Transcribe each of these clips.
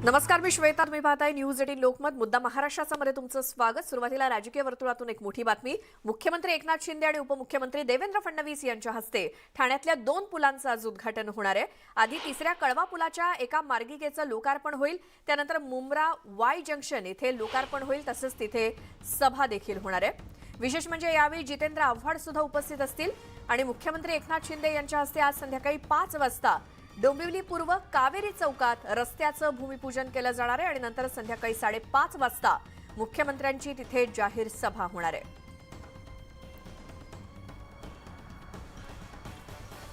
नमस्कार, मी श्वेता. तुम्ही पाहताय न्यूज 18 लोकमत. मुद्दा महाराष्ट्राचा मध्ये तुमचं स्वागत. सुरुवातीला राजकीय वर्तुळातून एक मोठी बातमी. मुख्यमंत्री एकनाथ शिंदे आणि उपमुख्यमंत्री देवेंद्र फडणवीस यांच्या हस्ते ठाण्यातल्या 2 पुलांचं आज उद्घाटन होणार आहे. आधी तिसऱ्या कळवा पुलाच्या एका मार्गिकेचं लोकार्पण होईल, त्यानंतर मुंब्रा वाय जंक्शन इथे लोकार्पण होईल, तसंच तिथे सभा देखील होणार आहे. विशेष म्हणजे यावेळी जितेंद्र आव्हाड सुद्धा उपस्थित असतील आणि मुख्यमंत्री एकनाथ शिंदे यांच्या हस्ते आज संध्याकाळी 5 वाजता डोंबिवली पूर्व कावेरी चौकात रस्त्याचं भूमिपूजन केलं जाणार आहे आणि नंतर संध्याकाळी 5:30 वाजता मुख्यमंत्र्यांची तिथे जाहीर सभा होणार आहे.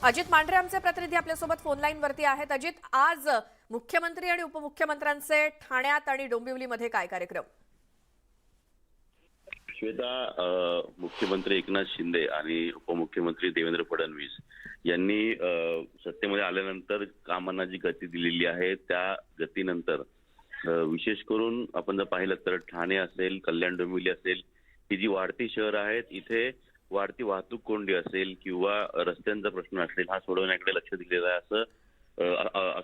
अजित मांढरे आमचे प्रतिनिधी आपल्यासोबत फोन लाईन वरती आहेत. अजित, आज मुख्यमंत्री आणि उपमुख्यमंत्र्यांचे ठाण्यात आणि डोंबिवलीमध्ये काय कार्यक्रम? श्वेता, मुख्यमंत्री एकनाथ शिंदे आणि उपमुख्यमंत्री देवेंद्र फडणवीस यांनी सत्तेमध्ये आल्यानंतर कामांना जी गती दिलेली आहे त्या गतीनंतर विशेष करून आपण जर पाहिलं तर ठाणे असेल, कल्याण डोंबिवली असेल, ही जी वाढती शहर आहेत इथे वाढती वाहतूक कोंडी असेल किंवा रस्त्यांचा प्रश्न असेल हा सोडवण्याकडे लक्ष दिलेलं आहे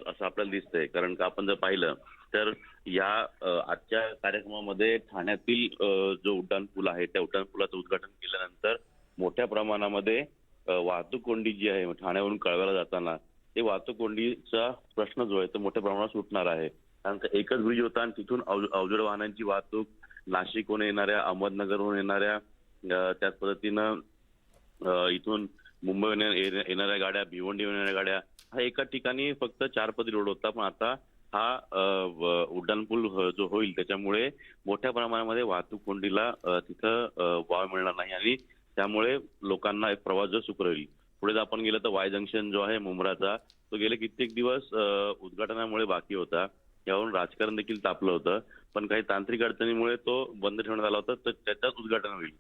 असं आपल्याला दिसतंय. कारण का आपण जर पाहिलं तर या आजच्या कार्यक्रमामध्ये ठाण्यातील जो उड्डाण पूल आहे त्या उड्डाण पुलाचं उद्घाटन केल्यानंतर मोठ्या प्रमाणामध्ये वाहतूक कोंडी जी आहे ठाण्यावरून कळव्याला जाताना ते वाहतूक कोंडीचा प्रश्न जो आहे तो मोठ्या प्रमाणात सुटणार आहे. कारण एकच ब्रिज होता आणि तिथून अवजड वाहनांची वाहतूक नाशिकहून येणाऱ्या, अहमदनगरहून येणाऱ्या, त्याच पद्धतीनं इथून मुंबईहून येणाऱ्या गाड्या, भिवंडी येणाऱ्या गाड्या, हा एका ठिकाणी फक्त 4 पदरी रोड होता. पण आता हा उड्डाणपूल जो होईल त्याच्यामुळे मोठ्या प्रमाणामध्ये वाहतूक कोंडीला तिथं वाव मिळणार नाही आणि त्यामुळे लोकांना एक प्रवास जो सुकर होईल. पुढे जर आपण गेलं तर वाय जंक्शन जो आहे मुंब्राचा, तो गेले कित्येक दिवस उद्घाटनामुळे बाकी होता. यावरून राजकारण देखील तापलं होतं, पण काही तांत्रिक अडचणीमुळे तो बंद ठेवण्यात आला होता. तर त्याच्याच उद्घाटन होईल.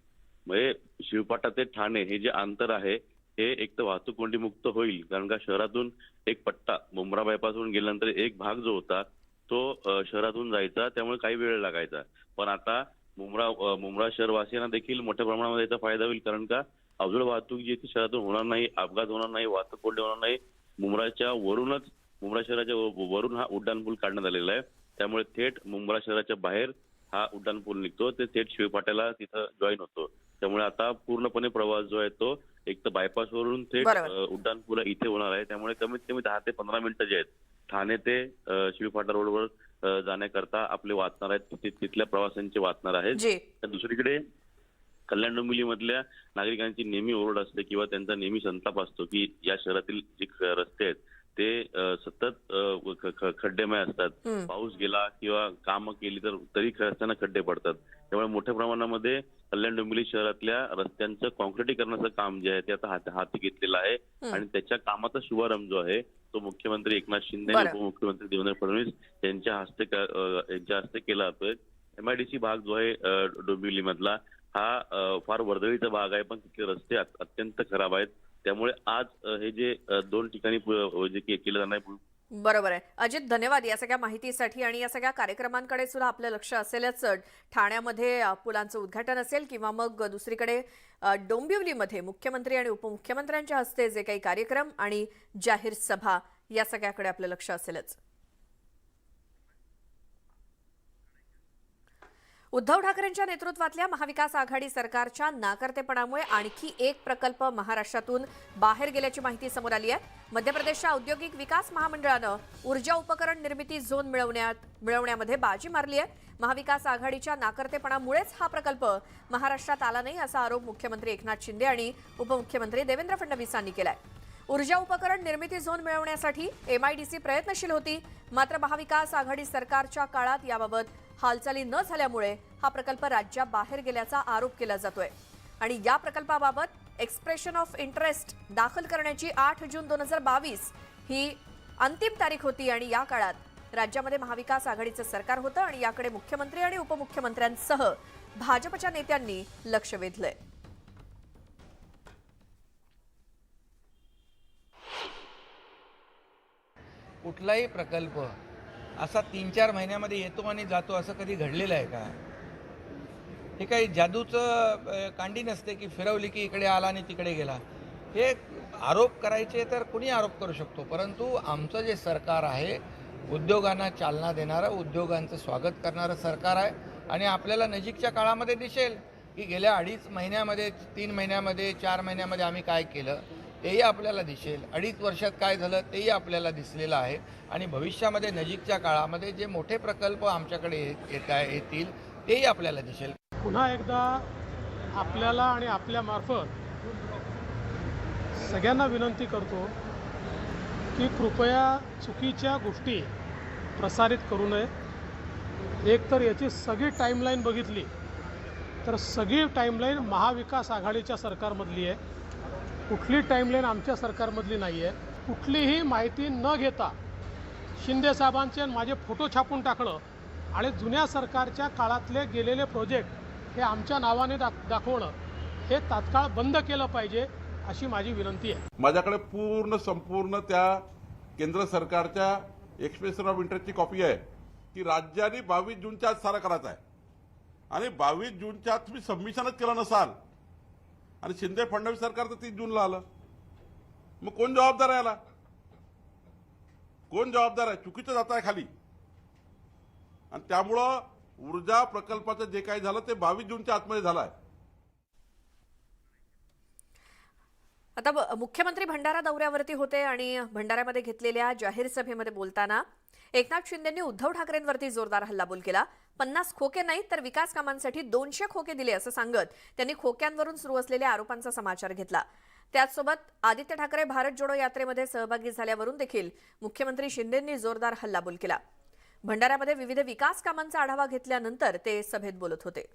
म्हणजे शिवपाटा ते ठाणे हे जे अंतर आहे हे एक तर वाहतूक कोंडी मुक्त होईल. कारण का शहरातून एक पट्टा मुंब्रा बायपासवरून गेल्यानंतर एक भाग जो होता तो शहरातून जायचा, त्यामुळे काही वेळ लागायचा. पण आता मुंब्रा शहरवासियांना देखील मोठ्या प्रमाणामध्ये याचा फायदा होईल. कारण का अवजड वाहतूक जी शहरातून होणार नाही, अपघात होणार नाही, वाहतूक कोंडी होणार नाही. मुंब्रा शहराच्या वरून हा उड्डाणपूल काढण्यात आलेला आहे. त्यामुळे थेट मुंब्रा शहराच्या बाहेर हा उड्डाणपूल निघतो, ते थेट शिवपाट्याला तिथं जॉईन होतो. त्यामुळे आता पूर्णपणे प्रवास जो आहे तो एक तर बायपास वरून थेट उड्डाणपूल इथे होणार आहे. त्यामुळे कमीत कमी 10 ते 15 मिनिटं जे आहेत ठाणे ते शिवपाटा रोडवर जाण्याकरता आपले वाचणार आहेत, तिथल्या प्रवाशांचे वाचणार आहेत. तर दुसरीकडे कल्याण डोंबिवली मधल्या नागरिकांची नेहमी ओरड असते किंवा त्यांचा नेहमी संताप असतो की या शहरातील जे रस्ते आहेत ते सतत खड्डेमय असतात. पाऊस गेला किंवा कामं केली तर तरी रस्त्यांना खड्डे पडतात. त्यामुळे मोठ्या प्रमाणामध्ये कल्याण डोंबिवली शहरातल्या रस्त्यांचं कॉन्क्रिटीकरणाचं काम जे आहे ते आता हाती घेतलेलं आहे आणि त्याच्या कामाचा शुभारंभ जो आहे तो मुख्यमंत्री एकनाथ शिंदे आणि उपमुख्यमंत्री देवेंद्र फडणवीस यांच्या हस्ते केला जातोय. MIDC भाग जो आहे डोंबिवली मधला हा फार वर्दळीचा भाग आहे, पण तिथले रस्ते अत्यंत खराब आहेत. त्यामुळे आज हे जे 2 ठिकाणी जे केलं जाणार आहे. बरोबर आहे अजित, धन्यवाद या सगळ्या माहितीसाठी. आणि या सगळ्या कार्यक्रमांकडे सुद्धा आपलं लक्ष असेलच. ठाण्यामध्ये पुलांचं उद्घाटन असेल किंवा मग दुसरीकडे डोंबिवलीमध्ये मुख्यमंत्री आणि उपमुख्यमंत्र्यांच्या हस्ते जे काही कार्यक्रम आणि जाहीर सभा, या सगळ्याकडे आपलं लक्ष असेलच. उद्धव ठाकरेंच्या नेतृत्वातल्या महाविकास आघाडी सरकारच्या नाकर्तेपणामुळे आणखी एक प्रकल्प महाराष्ट्रातून बाहेर गेल्याची माहिती समोर आली आहे. मध्य प्रदेशच्या औद्योगिक विकास महामंडळानं ऊर्जा उपकरण निर्मिती झोन मिळवण्यामध्ये बाजी मारली आहे. महाविकास आघाडीच्या नाकर्तेपणामुळेच हा प्रकल्प महाराष्ट्रात आला नाही असा आरोप मुख्यमंत्री एकनाथ शिंदे आणि उपमुख्यमंत्री देवेंद्र फडणवीसांनी केलाय. ऊर्जा उपकरण निर्मिती झोन मिळवण्यासाठी MIDC प्रयत्नशील होती, मात्र महाविकास आघाडी सरकारच्या काळात याबाबत हालचाली न झाल्यामुळे हा प्रकल्प राज्याबाहेर गेल्याचा आरोप केला जातोय. आणि या प्रकल्पाबाबत एक्सप्रेशन ऑफ इंटरेस्ट दाखल करण्याची 8 जून 2022 ही अंतिम तारीख होती आणि या काळात राज्यामध्ये महाविकास आघाडीचं सरकार होतं आणि याकडे मुख्यमंत्री आणि उपमुख्यमंत्र्यांसह भाजपच्या नेत्यांनी लक्ष वेधलंय. कुठलाही प्रकल्प असा 3-4 महिन्यामध्ये येतो आणि जातो असं कधी घडलेलं आहे का? हे काही जादूचं कांडी नसते की फिरवली की इकडे आला आणि तिकडे गेला. हे आरोप करायचे तर कुणी आरोप करू शकतो, परंतु आमचं जे सरकार आहे उद्योगांना चालना देणारं, उद्योगांचं स्वागत करणारं सरकार आहे. आणि आपल्याला नजीकच्या काळामध्ये दिसेल की गेल्या 2.5 महिन्यामध्ये, 3 महिन्यामध्ये, 4 महिन्यामध्ये आम्ही काय केलं तेही आपल्याला दिसेल. 2.5 वर्षात काय झालं तेही आपल्याला दिसलेलं आहे. आणि भविष्यामध्ये नजीकच्या काळामध्ये जे मोठे प्रकल्प आमच्याकडे येतील तेही आपल्याला दिसेल. पुन्हा एकदा आपल्याला आणि आपल्यामार्फत सगळ्यांना विनंती करतो की कृपया चुकीच्या गोष्टी प्रसारित करू नये. एकतर याची सगळी टाईमलाईन बघितली तर सगळी टाईमलाईन महाविकास आघाडीच्या सरकारमधली आहे. कुठली टाईमलाईन आमच्या सरकारमधली नाही आहे. कुठलीही माहिती न घेता शिंदे साहेबांचे माझे फोटो छापून टाकलं आणि जुन्या सरकारच्या काळातले गेलेले प्रोजेक्ट हे आमच्या नावाने दाखवणं हे तात्काळ बंद केलं पाहिजे अशी माझी विनंती आहे. माझ्याकडे संपूर्ण त्या केंद्र सरकारच्या एक्सप्रेशन ऑफ इंटरेस्टची कॉपी आहे की राज्याने 22 जूनच्या आत सारा करायचा आहे. आणि 22 जूनच्या आत तुम्ही सबमिशनच केलं नसाल आणि शिंदे फडणवीस सरकार तर 30 जूनला आलं, मग कोण जबाबदार आहे याला? कोण जबाबदार आहे? चुकीचं जात आहे खाली. आणि त्यामुळं ऊर्जा प्रकल्पाचं जे काही झालं ते 22 जूनच्या आतमध्ये झालं आहे. आता मुख्यमंत्री भंडारा दौऱ्यावरती होते आणि भंडाऱ्यामध्ये घेतलेल्या जाहीर सभेमध्ये बोलताना एकनाथ शिंदेंनी उद्धव ठाकरेंवरती जोरदार हल्लाबोल केला. 50 खोके नाही तर विकास कामांसाठी 200 खोके दिले असं सांगत त्यांनी खोक्यांवरून सुरू असलेल्या आरोपांचा समाचार घेतला. त्याचसोबत आदित्य ठाकरे भारत जोडो यात्रेमध्ये सहभागी झाल्यावरून देखील मुख्यमंत्री शिंदेंनी जोरदार हल्लाबोल केला. भंडाऱ्यामध्ये विविध विकास कामांचा आढावा घेतल्यानंतर ते सभेत बोलत होते.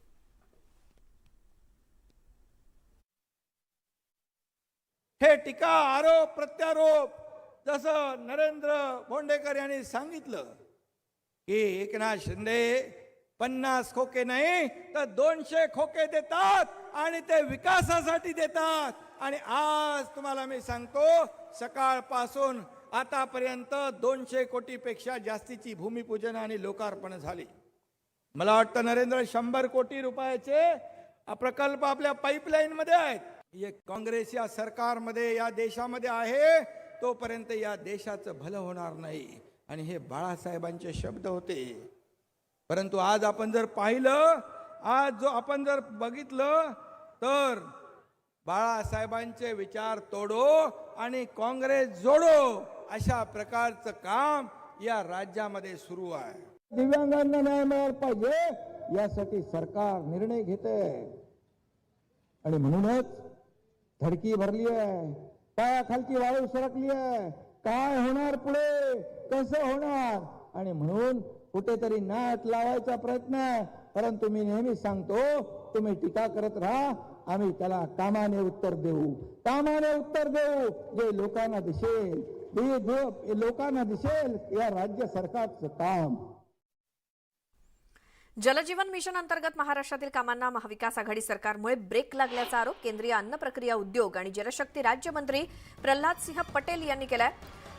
हे टीका, आरोप, प्रत्यारोप जसं नरेंद्र भोंडेकर यांनी सांगितलं की एकनाथ शिंदे 50 खोके नाही तर 200 खोके देतात आणि ते विकासासाठी देतात. आणि आज तुम्हाला मी सांगतो सकाळपासून आतापर्यंत 200 कोटीपेक्षा जास्तीची भूमिपूजन आणि लोकार्पण झाली. मला वाटतं नरेंद्र 100 कोटी रुपयाचे प्रकल्प आपल्या पाईपलाईन मध्ये आहेत. हे काँग्रेस या सरकारमध्ये या देशामध्ये आहे तोपर्यंत या देशाचं भलं होणार नाही. आणि हे बाळासाहेबांचे शब्द होते. परंतु आज आपण जर पाहिलं, आज जो आपण जर बघितलं तर बाळासाहेबांचे विचार तोडो आणि काँग्रेस जोडो अशा प्रकारचं काम या राज्यामध्ये सुरू आहे. दिव्यांगांना न्याय मिळाला पाहिजे यासाठी सरकार निर्णय घेते आणि म्हणूनच धडकी भरली आहे, पायाखालची वाळू सरकली आहे. काय होणार पुढे, कसं होणार, आणि म्हणून कुठेतरी नाट लावायचा प्रयत्न आहे. परंतु मी नेहमी सांगतो तुम्ही टीका करत राहा, आम्ही त्याला कामाने उत्तर देऊ, कामाने उत्तर देऊ. जे लोकांना दिसेल, लोकांना दिसेल या राज्य सरकारचं काम. जलजीवन मिशन अंतर्गत महाराष्ट्रातील कामांना महाविकास आघाडी सरकारमुळे ब्रेक लागल्याचा आरोप केंद्रीय अन्न प्रक्रिया उद्योग आणि जलशक्ती राज्यमंत्री प्रल्हाद सिंह पटेल यांनी केलाय.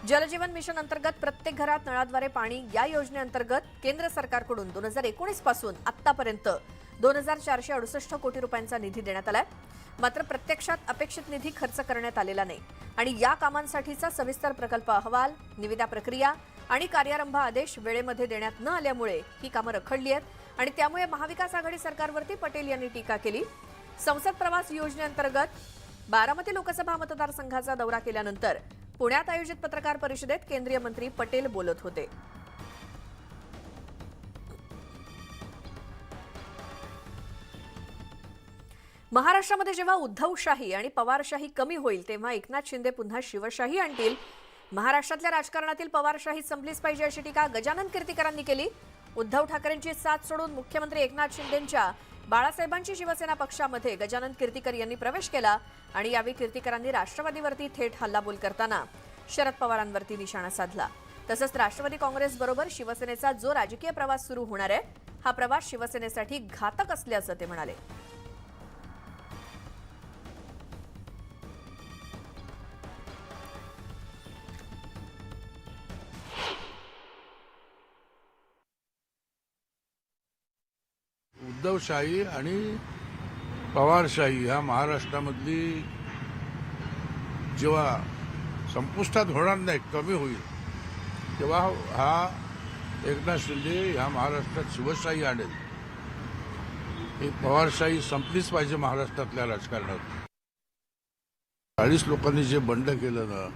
जलजीवन मिशन अंतर्गत प्रत्येक घरात नळाद्वारे पाणी या योजनेअंतर्गत केंद्र सरकारकडून 2019 पासून आतापर्यंत 2468 कोटी रुपयांचा निधी देण्यात आलाय. मात्र प्रत्यक्षात अपेक्षित निधी खर्च करण्यात आलेला नाही आणि या कामांसाठीचा सविस्तर प्रकल्प अहवाल, निविदा प्रक्रिया आणि कार्यारंभ आदेश वेळेमध्ये देण्यात न आल्यामुळे ही कामं रखडली आहेत आणि त्यामुळे महाविकास आघाडी सरकारवरती पटेल यांनी टीका केली. संसद प्रवास योजनेअंतर्गत बारामती लोकसभा मतदारसंघाचा दौरा केल्यानंतर पुण्यात आयोजित पत्रकार परिषदेत केंद्रीय मंत्री पटेल बोलत होते. महाराष्ट्रामध्ये जेव्हा उद्धवशाही आणि पवारशाही कमी होईल तेव्हा एकनाथ शिंदे पुन्हा शिवशाही आणतील. महाराष्ट्रातल्या राजकारणातील पवारशाही संपलीच पाहिजे अशी टीका गजानन कीर्तीकरांनी केली. उद्धव ठाकरेंची साथ सोडून मुख्यमंत्री एकनाथ शिंदेंच्या बाळासाहेबांची शिवसेना पक्षामध्ये गजानन कीर्तीकर यांनी प्रवेश केला आणि यावेळी कीर्तीकरांनी राष्ट्रवादीवरती थेट हल्लाबोल करताना शरद पवारांवरती निशाणा साधला. तसंच राष्ट्रवादी काँग्रेस बरोबर शिवसेनेचा जो राजकीय प्रवास सुरू होणार आहे हा प्रवास शिवसेनेसाठी घातक असल्याचं ते म्हणाले. उद्धवशाही आणि पवारशाही ह्या महाराष्ट्रामधली जेव्हा संपुष्टात होणार नाही, कमी होईल, तेव्हा हा एकनाथ शिंदे ह्या महाराष्ट्रात शिवशाही आणेल. ही पवारशाही संपलीच पाहिजे महाराष्ट्रातल्या राजकारणात. 40 लोकांनी जे बंड केलं ना,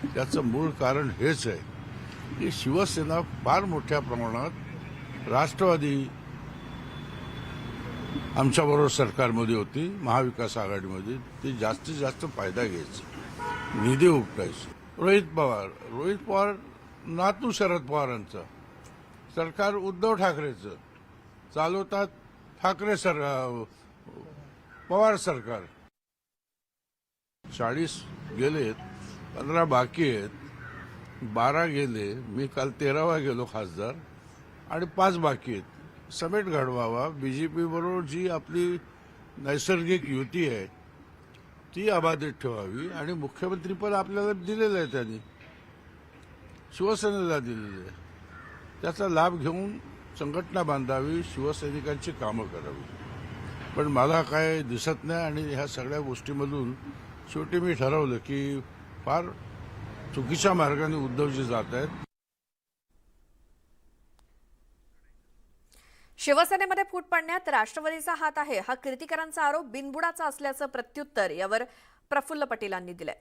त्याचं मूळ कारण हेच आहे की शिवसेना फार मोठ्या प्रमाणात राष्ट्रवादी आमच्याबरोबर सरकारमध्ये होती, महाविकास आघाडीमध्ये. ती जास्तीत जास्त फायदा घ्यायची, निधी उपटायची. रोहित पवार नातू शरद पवारांचं सरकार, उद्धव ठाकरेचं चालवतात पवार सरकार. 40 गेलेत, 15 बाकी आहेत, 12 गेले. मी काल 13वा गेलो खासदार, आणि 5 बाकी आहेत. समेट घडवावा. बीजेपी बरोबर जी आपली नैसर्गिक युती आहे ती अबाधित ठेवावी, आणि मुख्यमंत्रीपद आपल्याला दिलेलं आहे, त्यांनी शिवसेनेला दिलेलं आहे. त्याचा लाभ घेऊन संघटना बांधावी, शिवसैनिकांची कामं करावी. पण मला काय दिसत नाही, आणि ह्या सगळ्या गोष्टीमधून शेवटी मी ठरवलं की फार चुकीच्या मार्गाने उद्धवजी जात आहेत. शिवसेनेमध्ये फूट पडण्यात राष्ट्रवादीचा हात आहे हा कीर्तिकरांचा आरोप बिनबुडाचा असल्याचं प्रत्युत्तर यावर प्रफुल्ल पटेलांनी दिलंय.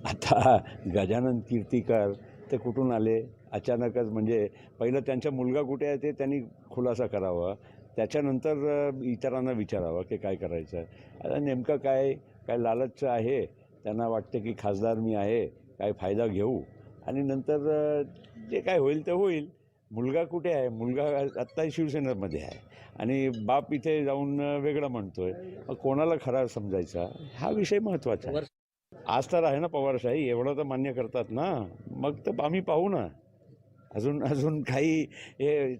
आता गजानन कीर्तिकर ते कुठून आले अचानकच? म्हणजे पहिलं त्यांचा मुलगा कुठे आहे ते त्यांनी खुलासा करावा, त्याच्यानंतर इतरांना विचारावं की काय करायचं. आता नेमकं काय लालच आहे त्यांना, वाटतं की खासदार मी आहे, काय फायदा घेऊ, आणि नंतर जे काय होईल ते होईल. मुलगा कुठे आहे? मुलगा आत्ताही शिवसेनेमध्ये आहे, आणि बाप इथे जाऊन वेगळं म्हणतोय. मग कोणाला खरा समजायचा हा विषय महत्त्वाचा आहे. आज तर आहे ना पवारशाही, एवढं तर मान्य करतात ना, मग तर आम्ही पाहू ना. अजून काही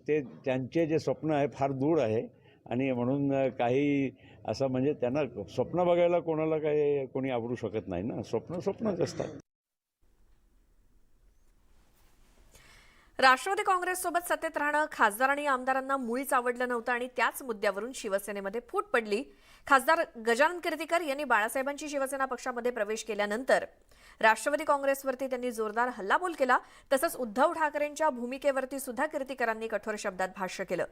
ते त्यांचे जे स्वप्न आहे फार दूर आहे, आणि म्हणून काही असं म्हणजे त्यांना स्वप्न बघायला कोणाला काही कोणी आवरू शकत नाही ना. स्वप्नच असतात. राष्ट्रवादी काँग्रेससोबत सत्तेत राहणं खासदार आणि आमदारांना मुळीच आवडलं नव्हतं, आणि त्याच मुद्द्यावरून शिवसेनेमध्ये फूट पडली. खासदार गजानन कीर्तिकर यांनी बाळासाहेबांची शिवसेना पक्षामध्ये प्रवेश केल्यानंतर राष्ट्रवादी काँग्रेसवरती त्यांनी जोरदार हल्लाबोल केला. तसंच उद्धव ठाकरेंच्या भूमिकेवरती सुद्धा कीर्तिकरांनी कठोर शब्दात भाष्य केलं.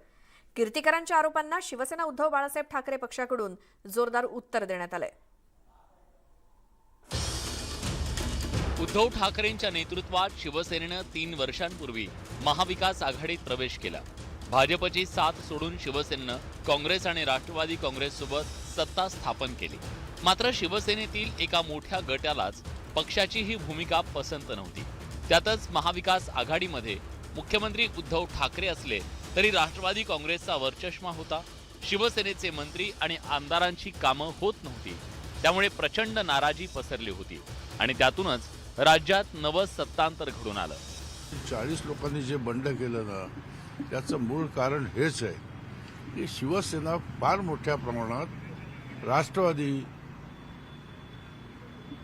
कीर्तिकरांच्या आरोपांना शिवसेना उद्धव बाळासाहेब ठाकरे पक्षाकडून जोरदार उत्तर देण्यात आलंय. उद्धव ठाकरेंच्या नेतृत्वात शिवसेनेनं 3 वर्षांपूर्वी महाविकास आघाडीत प्रवेश केला. भाजपची साथ सोडून शिवसेनेनं काँग्रेस आणि राष्ट्रवादी काँग्रेससोबत सत्ता स्थापन केली. मात्र शिवसेनेतील एका मोठ्या गटालाच पक्षाची ही भूमिका पसंत नव्हती. त्यातच महाविकास आघाडीमध्ये मुख्यमंत्री उद्धव ठाकरे असले तरी राष्ट्रवादी काँग्रेसचा वरचष्मा होता. शिवसेनेचे मंत्री आणि आमदारांची कामं होत नव्हती. त्यामुळे प्रचंड नाराजी पसरली होती, आणि त्यातूनच राज्यात नवं सत्तांतर घडून आलं. 40 लोकांनी जे बंड केलं ना, त्याचं मूळ कारण हेच आहे की शिवसेना फार मोठ्या प्रमाणात राष्ट्रवादी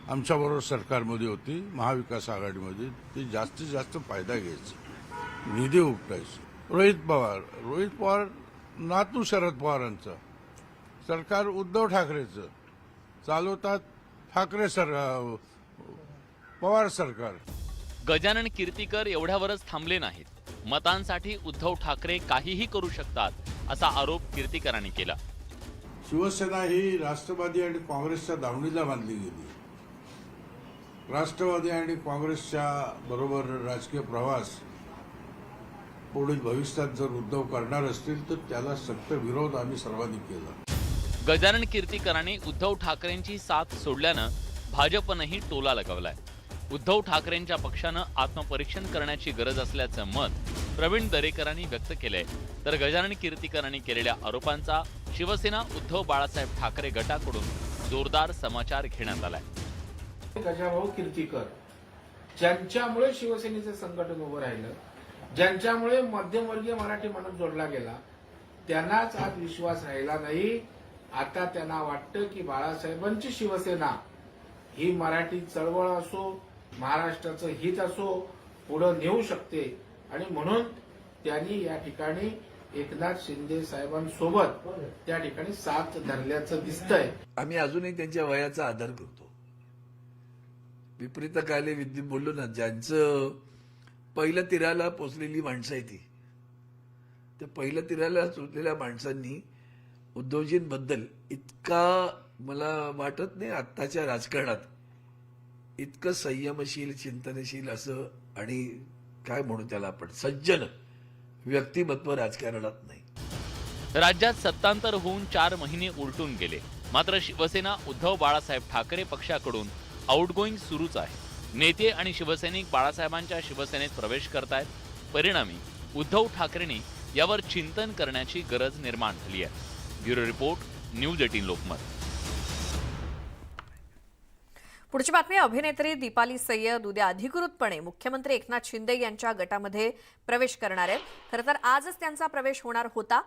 आमच्याबरोबर सरकारमध्ये होती, महाविकास आघाडीमध्ये. ती जास्तीत जास्त फायदा घ्यायची, निधी उपटायची. रोहित पवार नातू शरद पवारांचं सरकार, उद्धव ठाकरेचं चालवतात पवार सरकार. गजानन कीर्तिकर एवढ्यावरच थांबले नाहीत. मतांसाठी उद्धव ठाकरे काहीही करू शकतात असा आरोप कीर्तिकरांनी केला. शिवसेना ही राष्ट्रवादी आणि काँग्रेसच्या दावणीला बांधली गेली. राष्ट्रवादी आणि काँग्रेसच्या बरोबर राजकीय प्रवास पुढील भविष्यात जर उद्धव करणार असतील तर त्याला सक्त विरोध आम्ही सर्वांनी केला. गजानन कीर्तिकरांनी उद्धव ठाकरेंची साथ सोडल्यानं भाजपनंही टोला लगावलाय. उद्धव ठाकरेंच्या पक्षानं आत्मपरीक्षण करण्याची गरज असल्याचं मत प्रवीण दरेकरांनी व्यक्त केलंय. तर गजानन कीर्तिकरांनी केलेल्या आरोपांचा शिवसेना उद्धव बाळासाहेब ठाकरे गटाकडून जोरदार समाचार घेण्यात आलाय. गजाभाऊ कीर्तिकर ज्यांच्यामुळे शिवसेनेचं संघटन उभं राहिलं, ज्यांच्यामुळे मध्यमवर्गीय मराठी माणूस जोडला गेला, त्यांनाच आज विश्वास राहिला नाही. आता त्यांना वाटतं की बाळासाहेबांची शिवसेना ही मराठी चळवळ असो, महाराष्ट्राचं हित असो, पुढे नेऊ शकते, आणि म्हणून त्यांनी या ठिकाणी एकनाथ शिंदे साहेबांसोबत त्या ठिकाणी साथ धरल्याचं दिसतंय. आम्ही अजूनही त्यांच्या वयाचा आदर करतो. विपरीत काले विद्युत बोललो ना, ज्यांचं पहिल्या तिराला पोचलेली माणसं आहे ती, त्या पहिल्या तिराला पोचलेल्या माणसांनी उद्धवजींबद्दल इतका, मला वाटत नाही आत्ताच्या राजकारणात इतकं संयमशील, चिंतनशील असं आणि काय म्हणू त्याला आपण, सज्जन व्यक्तिमत्व राजकारणात नाही. राज्यात सत्तांतर होऊन 4 महिने उलटून गेले, मात्र शिवसेना उद्धव बाळासाहेब ठाकरे पक्षाकडून आउटगोईंग सुरूच आहे. नेते आणि शिवसैनिक बाळासाहेबांच्या शिवसेनेत प्रवेश करतायत. परिणामी उद्धव ठाकरेंनी यावर चिंतन करण्याची गरज निर्माण झाली आहे. Bureau report, news 18 Lokmat. पुढची बातमी. अभिनेत्री दीपाली सय्यद उद्या अधिकृतपणे मुख्यमंत्री एकनाथ शिंदे यांच्या गटामध्ये प्रवेश करणार आहेत. खरं तर आजच त्यांचा प्रवेश होणार होता,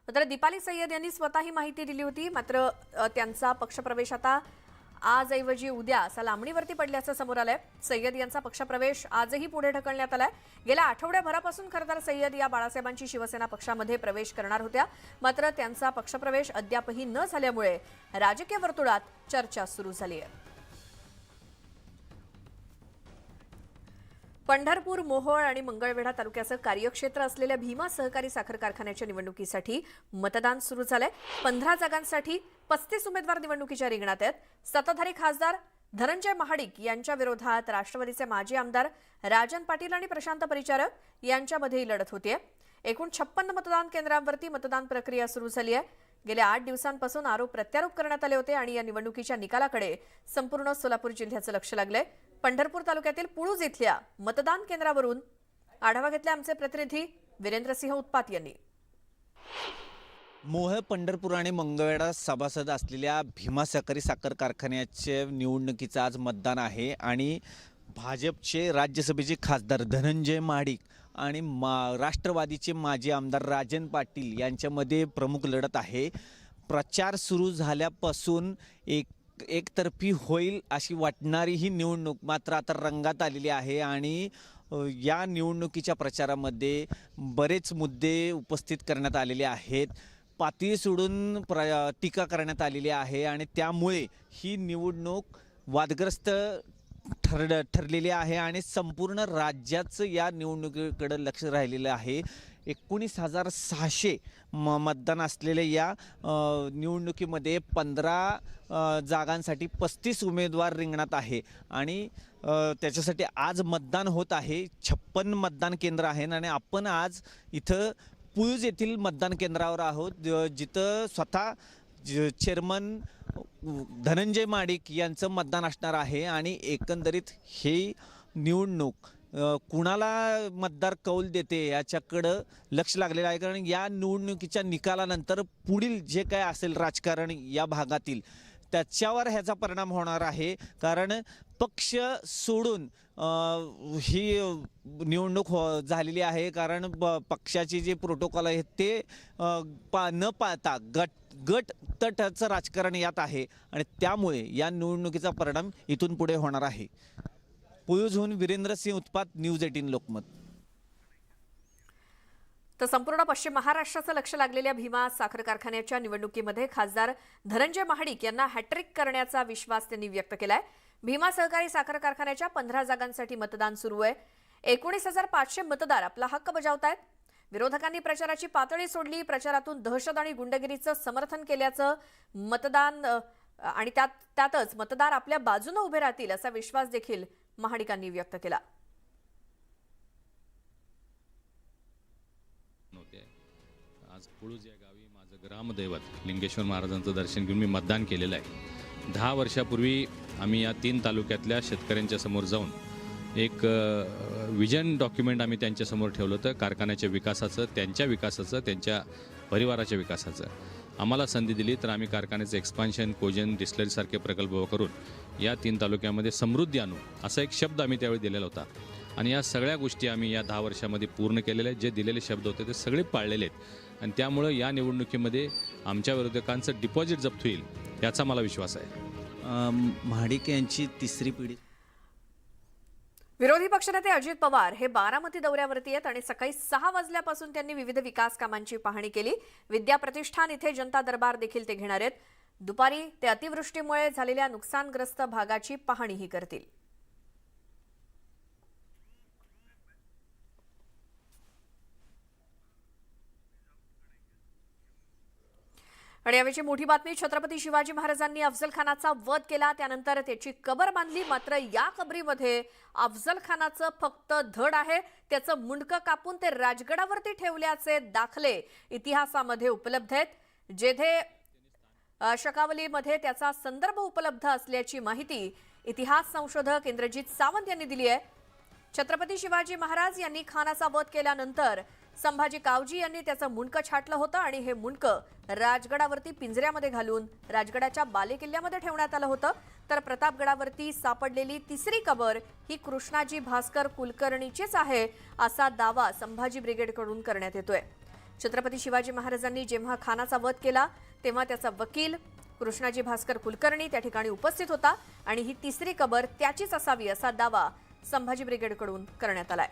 मात्र दीपाली सय्यद यांनी स्वतः ही माहिती दिली होती. मात्र त्यांचा पक्षप्रवेश आता आजऐवजी उद्या असा लांबणीवरती पडल्याचं समोर आलंय. सय्यद यांचा पक्षप्रवेश आजही पुढे ढकलण्यात आलाय. गेल्या आठवड्याभरापासून खरं तर सय्यद या बाळासाहेबांची शिवसेना पक्षामध्ये प्रवेश करणार होत्या, मात्र त्यांचा पक्षप्रवेश अद्यापही न झाल्यामुळे राजकीय वर्तुळात चर्चा सुरू झाली आहे. पंढरपूर, मोहोळ आणि मंगळवेढा तालुक्याचं कार्यक्षेत्र असलेल्या भीमा सहकारी साखर कारखान्याच्या निवडणुकीसाठी मतदान सुरू झालंय. 15 जागांसाठी 35 उमेदवार निवडणुकीच्या रिंगणात आहेत. सत्ताधारी खासदार धनंजय महाडिक यांच्या विरोधात राष्ट्रवादीचे माजी आमदार राजन पाटील आणि प्रशांत परिचारक यांच्यामध्ये लढत होतीये. एकूण 56 मतदान केंद्रांवरती मतदान प्रक्रिया सुरू झाली आहे. गेल्या 8 दिवसांपासून आरोप प्रत्यारोप करण्यात आले होते आणि या निवडणुकीच्या निकालाकडे संपूर्ण सोलापूर जिल्ह्याचं लक्ष लागलंय. पंढरपूर तालुक्यातील पुळूज इथल्या मतदान केंद्रावरून आढावा घेतला आमचे प्रतिनिधी वीरेंद्रसिंह उत्पात यांनी. मोहोळ, पंढरपूर आणि मंगळवेढा सभासद असलेल्या भीमा सहकारी साखर कारखान्याच्या निवडणुकीचं आज मतदान आहे आणि भाजपचे राज्यसभेचे खासदार धनंजय महाडिक आणि राष्ट्रवादीचे माजी आमदार राजन पाटील यांच्यामध्ये प्रमुख लढत आहे. प्रचार सुरू झाल्यापासून एकतर्फी होईल अशी वाटणारी ही निवडणूक मात्र आता रंगात आलेली आहे आणि या निवडणुकीच्या प्रचारामध्ये बरेच मुद्दे उपस्थित करण्यात आलेले आहेत. पातळी सोडून टीका करण्यात आलेली आहे आणि त्यामुळे ही निवडणूक वादग्रस्त ठरलेली आहे आणि संपूर्ण राज्याचं या निवडणुकीकडे लक्ष राहिलेलं आहे. 19,600 मतदान असलेल्या या निवडणुकीमध्ये 15 जागांसाठी 35 उमेदवार रिंगणात आहे आणि त्याच्यासाठी आज मतदान होत आहे. 56 मतदान केंद्र आहे आणि आपण आज इथं पुळूज येथील मतदान केंद्रावर आहोत, जिथं स्वतः चेअरमन धनंजय महाडिक यांचं मतदान असणार आहे आणि एकंदरीत ही निवडणूक कुणाला मतदार कौल देते याच्याकडं लक्ष लागलेलं आहे. कारण या निवडणुकीच्या निकालानंतर पुढील जे काय असेल राजकारण या भागातील त्याच्यावर ह्याचा परिणाम होणार आहे. कारण पक्ष सोडून ही निवडणूक झालेली आहे. कारण पक्षाचे जे प्रोटोकॉल आहेत ते न पाळता गट तटाचं राजकारण यात आहे आणि त्यामुळे या निवडणुकीचा परिणाम इथून पुढे होणार आहे. पुळूजहून वीरेंद्रसिंह उत्पात, न्यूज 18 लोकमत. तर संपूर्ण पश्चिम महाराष्ट्राचं लक्ष लागलेल्या भीमा साखर कारखान्याच्या निवडणुकीमध्ये खासदार धनंजय महाडिक यांना हॅट्रिक करण्याचा विश्वास त्यांनी व्यक्त केलाय. भीमा सहकारी साखर कारखान्याच्या 15 जागांसाठी मतदान सुरू आहे. 19,500 मतदार आपला हक्क बजावतायत. विरोधकांनी प्रचाराची पातळी सोडली, प्रचारातून दहशत आणि गुंडगिरीचं समर्थन केल्याचं मतदान आणि त्यातच मतदार आपल्या बाजूने उभे राहतील असा विश्वास देखील महाडिकांनी व्यक्त केला. आज पुळूज या गावी माझं ग्रामदैवत लिंगेश्वर महाराजांचं दर्शन घेऊन मी मतदान केलेलं आहे. 10 वर्षापूर्वी आम्ही या 3 तालुक्यातल्या शेतकऱ्यांच्या समोर जाऊन एक विजन डॉक्युमेंट आम्ही त्यांच्यासमोर ठेवलं होतं, कारखान्याच्या विकासाचं, त्यांच्या विकासाचं, त्यांच्या परिवाराच्या विकासाचं. आम्हाला संधी दिली तर आम्ही कारखान्याचं एक्सपान्शन, कोजन, डिस्लरीसारखे प्रकल्प करून या 3 तालुक्यामध्ये समृद्धी आणू असा एक शब्द आम्ही त्यावेळी दिलेला होता आणि या सगळ्या गोष्टी आम्ही या 10 वर्षामध्ये पूर्ण केलेल्या आहेत. जे दिलेले शब्द होते ते सगळे पाळलेले आहेत आणि त्यामुळं या निवडणुकीमध्ये आमच्या विरोधकांचं डिपॉझिट जप्त होईल याचा मला विश्वास आहे. महाडिक यांची 3री पिढी. विरोधी पक्षनेते अजित पवार हे बारामती दौऱ्यावरती आहेत आणि सकाळी 6 वाजल्यापासून त्यांनी विविध विकास कामांची पाहणी केली. विद्या प्रतिष्ठान इथे जनता दरबार देखील ते घेणार आहेत. दुपारी ते अतिवृष्टीमुळे झालेल्या नुकसानग्रस्त भागाची पाहणीही करतील. आणि यावेळी मोठी बातमी, छत्रपती शिवाजी महाराजांनी अफजल खानाचा वध केला, त्यानंतर त्याची कबर बांधली. मात्र या कबरीमध्ये अफजल खानाचं फक्त धड आहे. त्याचं मुंडकं कापून ते राजगडावरती ठेवल्याचे दाखले इतिहासामध्ये उपलब्ध आहेत. जेथे शकावलीमध्ये त्याचा संदर्भ उपलब्ध असल्याची माहिती इतिहास संशोधक इंद्रजित सावंत यांनी दिली आहे. छत्रपती शिवाजी महाराज यांनी खानाचा वध केल्यानंतर संभाजी कावजी यांनी त्याचं मुंडकं छाटलं होतं आणि हे मुंडकं राजगडावरती पिंजऱ्यामध्ये घालून राजगडाच्या बालेकिल्ल्यामध्ये ठेवण्यात आलं होतं. तर प्रतापगडावरती सापडलेली तिसरी कबर ही कृष्णाजी भास्कर कुलकर्णीचीच आहे असा दावा संभाजी ब्रिगेडकडून करण्यात येतोय. छत्रपती शिवाजी महाराजांनी जेव्हा खानाचा वध केला तेव्हा त्याचा वकील कृष्णाजी भास्कर कुलकर्णी त्या ठिकाणी उपस्थित होता आणि ही तिसरी कबर त्याचीच असावी असा दावा संभाजी ब्रिगेडकडून करण्यात आलाय.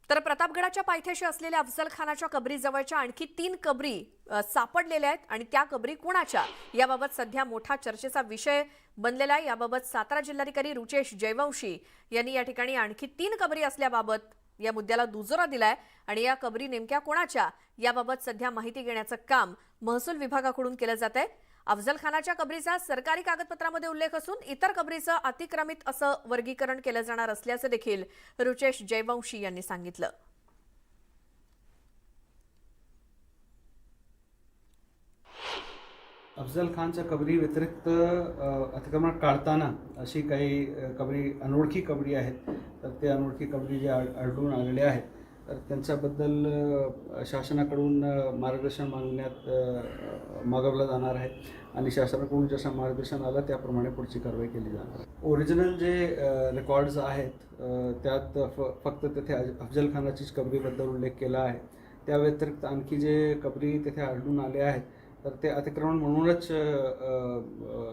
तर प्रतापगडाच्या पायथ्याशी असलेल्या अफजल खानाच्या कबरीजवळच्या आणखी 3 कबरी सापडलेल्या आहेत आणि त्या कबरी कुणाच्या याबाबत सध्या मोठा चर्चेचा विषय बनलेला आहे. याबाबत सातारा जिल्हाधिकारी रुचेश जयवंशी यांनी या ठिकाणी आणखी 3 कबरी असल्याबाबत या मुद्द्याला दुजोरा दिलाय आणि या कबरी नेमक्या कोणाच्या याबाबत सध्या माहिती घेण्याचं काम महसूल विभागाकडून केलं जात आहे. अफजल खानाच्या कबरीचा सरकारी कागदपत्रामध्ये उल्लेख असून इतर कबरीचं अतिक्रमित असं वर्गीकरण केलं जाणार असल्याचं देखील रुचेश जयवंशी यांनी सांगितलं. अफजल खानच्या कबरी व्यतिरिक्त अतिक्रमण काढताना अशी काही कबरी अनोळखी कबरी आहेत. तर ते अनोळखी कबरी जे आढळून आलेले आहेत तर त्यांच्याबद्दल शासनाकडून मार्गदर्शन मागवलं जाणार आहे आणि शासनाकडून जसं मार्गदर्शन आलं त्याप्रमाणे पुढची कारवाई केली जाणार आहे. ओरिजिनल जे रेकॉर्ड्स आहेत त्यात फक्त तेथे अफजल खानाचीच कबरीबद्दल उल्लेख केला आहे. त्या व्यतिरिक्त आणखी जे कबरी तेथे आढळून आले आहेत तर ते अतिक्रमण म्हणूनच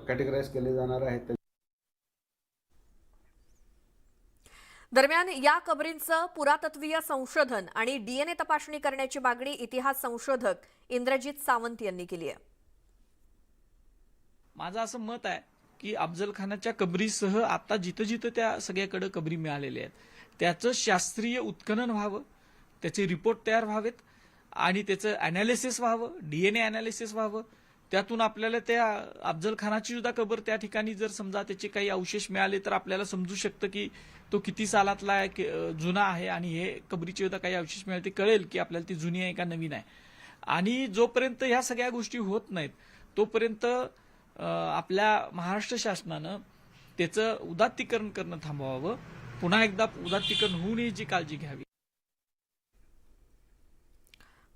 कॅटेगराईज केले जाणार आहेत. दरम्यान या कबरींचं पुरातत्वीय संशोधन आणि DNA तपासणी करण्याची मागणी इतिहास संशोधक इंद्रजित सावंत यांनी केली आहे. माझं असं मत आहे की अफजल खानाच्या कबरीसह आता जिथं जिथं त्या सगळ्याकडे कबरी मिळालेल्या आहेत त्याचं शास्त्रीय उत्खनन व्हावं, त्याचे रिपोर्ट तयार व्हावेत आणि त्याचं अनालिसिस व्हावं, DNA अनालिसिस व्हावं. त्यातून आपल्याला त्या अफजल खानाची सुद्धा कबर त्या ठिकाणी जर समजा त्याचे काही अवशेष मिळाले तर आपल्याला समजू शकतं की तो किती सालातला आहे, जुना आहे आणि हे कबरीचे सुद्धा काही अवशेष मिळाले ते कळेल की आपल्याला ती जुनी आहे का नवीन आहे. आणि जोपर्यंत ह्या सगळ्या गोष्टी होत नाहीत तोपर्यंत आपल्या महाराष्ट्र शासनानं त्याचं उदात्तीकरण करणं थांबवावं. पुन्हा एकदा उदात्तीकरण होऊ नये याची काळजी घ्यावी.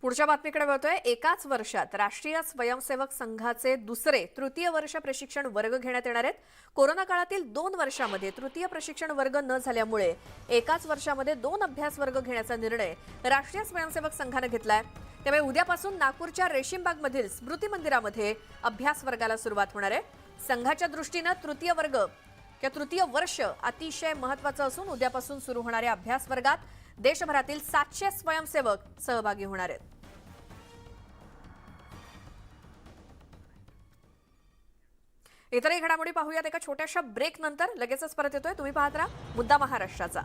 पुढच्या बातमीकडे वळतोय. एकाच वर्षात राष्ट्रीय स्वयंसेवक संघाचे दुसरे तृतीय वर्ष प्रशिक्षण वर्ग घेण्यात येणार आहेत. कोरोना काळातील 2 वर्षामध्ये तृतीय प्रशिक्षण वर्ग न झाल्यामुळे एकाच वर्षामध्ये 2 अभ्यास वर्ग घेण्याचा निर्णय राष्ट्रीय स्वयंसेवक संघानं घेतलाय. त्यामुळे उद्यापासून नागपूरच्या रेशीमबागमधील स्मृती मंदिरामध्ये अभ्यास वर्गाला सुरुवात होणार आहे. संघाच्या दृष्टीनं तृतीय वर्ष अतिशय महत्त्वाचं असून उद्यापासून सुरू होणाऱ्या अभ्यास वर्गात देशभरातील 700 स्वयंसेवक सहभागी होणार आहेत. इतरही घडामोडी पाहूयात एका छोट्याशा ब्रेक नंतर. लगेचच परत येतोय. तुम्ही पाहत राहा मुद्दा महाराष्ट्राचा.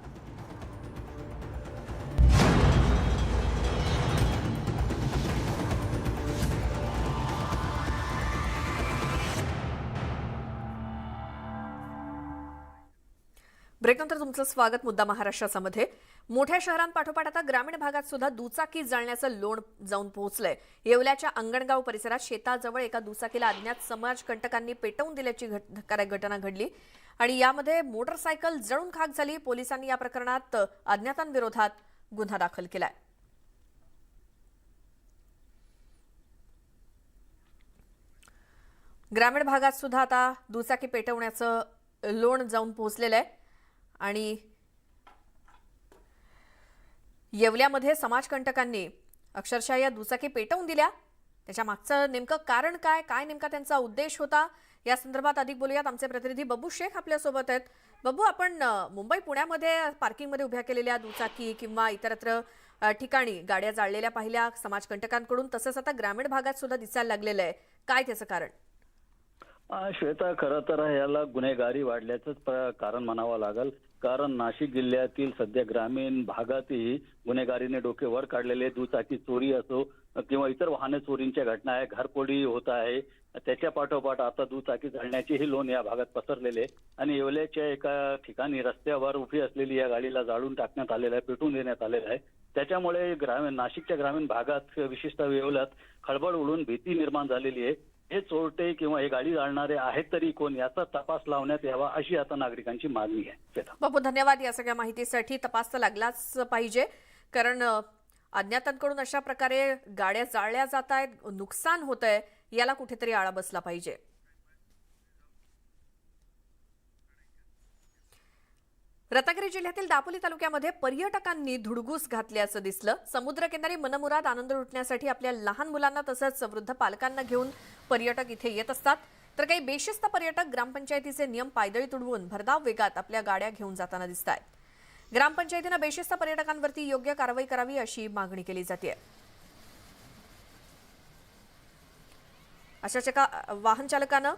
ब्रेकनंतर तुमचं स्वागत मुद्दा महाराष्ट्रामध्ये. मोठ्या शहरांपाठोपाठ आता ग्रामीण भागात सुद्धा दुचाकी जाळण्याचं लोण जाऊन पोहोचलंय. येवल्याच्या अंगणगाव परिसरात शेताजवळ एका दुचाकीला अज्ञात समाजकंटकांनी पेटवून दिल्याची घटना घडली आणि यामध्ये मोटरसायकल जळून खाक झाली. पोलिसांनी या प्रकरणात अज्ञातांविरोधात गुन्हा दाखल केलाय. ग्रामीण भागात सुद्धा आता दुचाकी पेटवण्याचं लोण जाऊन पोहोचलेलं आहे आणि येवल्यामध्ये समाजकंटकांनी अक्षरशः या दुचाकी पेटवून दिल्या. त्याच्या मागचं नेमकं कारण काय नेमका त्यांचा उद्देश होता या संदर्भात अधिक बोलूयात. आमचे प्रतिनिधी बब्बू शेख आपल्या सोबत आहेत. बब्बू, आपण मुंबई पुण्यामध्ये पार्किंगमध्ये उभ्या केलेल्या दुचाकी किंवा इतरत्र ठिकाणी गाड्या जाळलेल्या पाहिल्या समाजकंटकांकडून, तसंच आता ग्रामीण भागात सुद्धा दिसायला लागलेलं आहे. काय त्याचं कारण? श्वेता, खरं तर याला गुन्हेगारी वाढल्याचंच कारण म्हणावं लागेल. कारण नाशिक जिल्ह्यातील सध्या ग्रामीण भागातही गुन्हेगारीने डोके वर काढलेले, दुचाकी चोरी असो किंवा इतर वाहन चोरींच्या घटना आहे, घरफोडी होत आहे. त्याच्या पाठोपाठ आता दुचाकी जाळण्याचेही लोण या भागात पसरलेले आणि येवल्याच्या एका ठिकाणी रस्त्यावर उभी असलेली या गाडीला जाळून टाकण्यात आलेलं आहे, पेटून देण्यात आलेलं आहे. त्याच्यामुळे नाशिकच्या ग्रामीण भागात विशेषतः येवल्यात खळबळ उडून भीती निर्माण झालेली आहे. हे चोरटे किंवा हे गाडी जाळणारे आहेत तरी कोण याचा तपास लावण्यात यावा अशी आता नागरिकांची मागणी आहे. बापू, धन्यवाद या सगळ्या माहितीसाठी. तपास तर लागलाच पाहिजे, कारण अज्ञातांकडून अशा प्रकारे गाड्या जाळल्या जात आहेत, नुकसान होत आहे, याला कुठेतरी आळा बसला पाहिजे. रत्नागिरी जिल्ह्यातील दापोली तालुक्यामध्ये पर्यटकांनी धुडगूस घातल्याचं दिसलं. समुद्रकिनारी मनमुराद आनंद लुटण्यासाठी आपल्या लहान मुलांना तसंच वृद्ध पालकांना घेऊन पर्यटक इथे येत असतात, तर काही बेशिस्त पर्यटक ग्रामपंचायतीचे नियम पायदळी तुडवून भरधाव वेगात आपल्या गाड्या घेऊन जाताना दिसत आहेत. ग्रामपंचायतीनं बेशिस्त पर्यटकांवरती योग्य कारवाई करावी अशी मागणी केली जाते. अशाच एका वाहन चालकानं